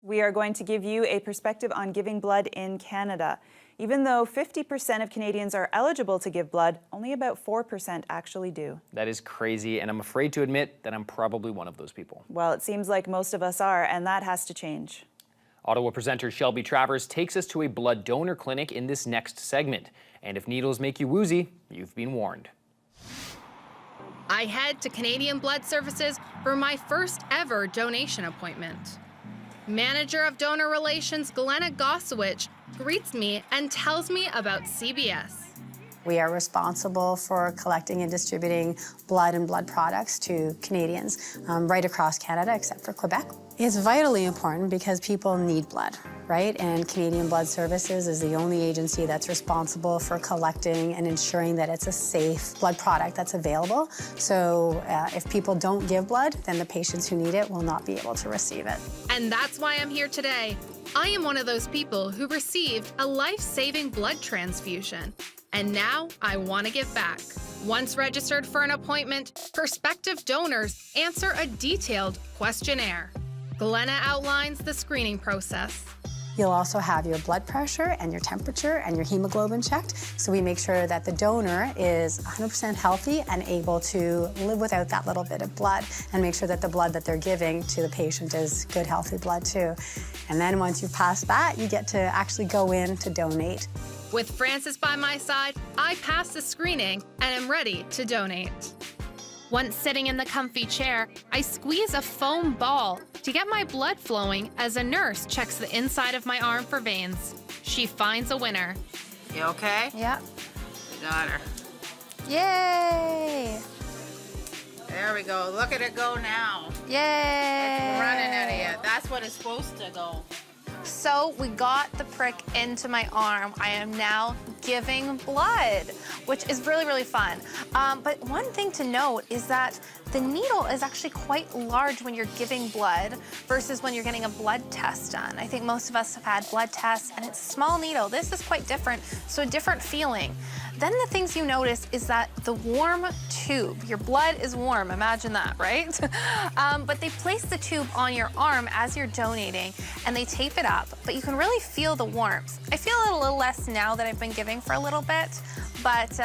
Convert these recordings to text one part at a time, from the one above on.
We are going to give you a perspective on giving blood in Canada. Even though 50% of Canadians are eligible to give blood, only about 4% actually do. That is crazy, and I'm afraid to admit that I'm probably one of those people. Well, it seems like most of us are, and that has to change. Ottawa presenter Shelby Travers takes us to a blood donor clinic in this next segment. And if needles make you woozy, you've been warned. I head to Canadian Blood Services for my first ever donation appointment. Manager of Donor Relations Glenna Gossowich greets me and tells me about CBS. We are responsible for collecting and distributing blood and blood products to Canadians right across Canada, except for Quebec. It's vitally important because people need blood, right? And Canadian Blood Services is the only agency that's responsible for collecting and ensuring that it's a safe blood product that's available. So if people don't give blood, then the patients who need it will not be able to receive it. And that's why I'm here today. I am one of those people who received a life-saving blood transfusion. And now I want to give back. Once registered for an appointment, prospective donors answer a detailed questionnaire. Glenna outlines the screening process. You'll also have your blood pressure and your temperature and your hemoglobin checked. So we make sure that the donor is 100% healthy and able to live without that little bit of blood, and make sure that the blood that they're giving to the patient is good, healthy blood too. And then once you pass that, you get to actually go in to donate. With Frances by my side, I pass the screening and am ready to donate. Once sitting in the comfy chair, I squeeze a foam ball to get my blood flowing as a nurse checks the inside of my arm for veins. She finds a winner. You okay? Yeah. We got her. Yay! There we go. Look at it go now. Yay! It's running out of you. That's what it's supposed to go. So we got the prick into my arm. I am now giving blood, which is really, really fun. But one thing to note is that the needle is actually quite large when you're giving blood versus when you're getting a blood test done. I think most of us have had blood tests and it's a small needle. This is quite different, so a different feeling. Then the things you notice is that the warm tube, your blood is warm, imagine that, right? But they place the tube on your arm as you're donating and they tape it up, but you can really feel the warmth. I feel it a little less now that I've been giving for a little bit, but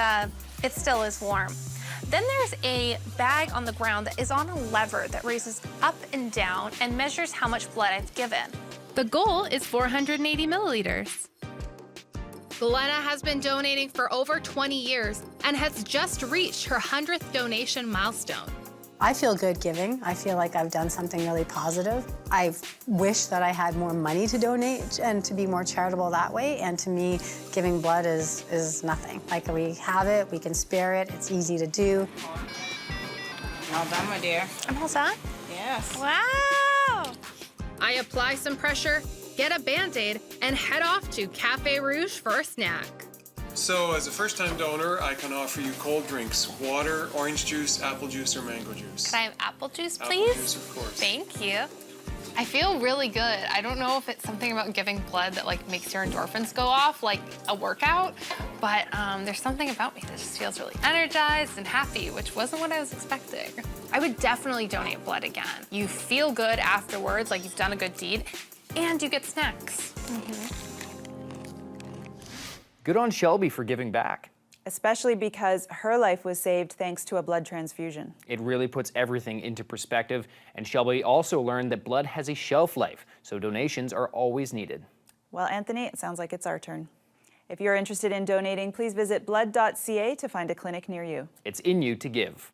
it still is warm. Then there's a bag on the ground that is on a lever that raises up and down and measures how much blood I've given. The goal is 480 milliliters. Glenna has been donating for over 20 years and has just reached her 100th donation milestone. I feel good giving. I feel like I've done something really positive. I wish that I had more money to donate and to be more charitable that way. And to me, giving blood is nothing. Like, we have it, we can spare it, it's easy to do. Well done, my dear. I'm all done? Yes. Wow! I apply some pressure, get a Band-Aid, and head off to Cafe Rouge for a snack. So, as a first-time donor, I can offer you cold drinks: water, orange juice, apple juice, or mango juice. Can I have apple juice, please? Apple juice, of course. Thank you. I feel really good. I don't know if it's something about giving blood that like makes your endorphins go off like a workout, but there's something about me that just feels really energized and happy, which wasn't what I was expecting. I would definitely donate blood again. You feel good afterwards, like you've done a good deed, and you get snacks. Good on Shelby for giving back. Especially because her life was saved thanks to a blood transfusion. It really puts everything into perspective, and Shelby also learned that blood has a shelf life, so donations are always needed. Well, Anthony, it sounds like it's our turn. If you're interested in donating, please visit blood.ca to find a clinic near you. It's in you to give.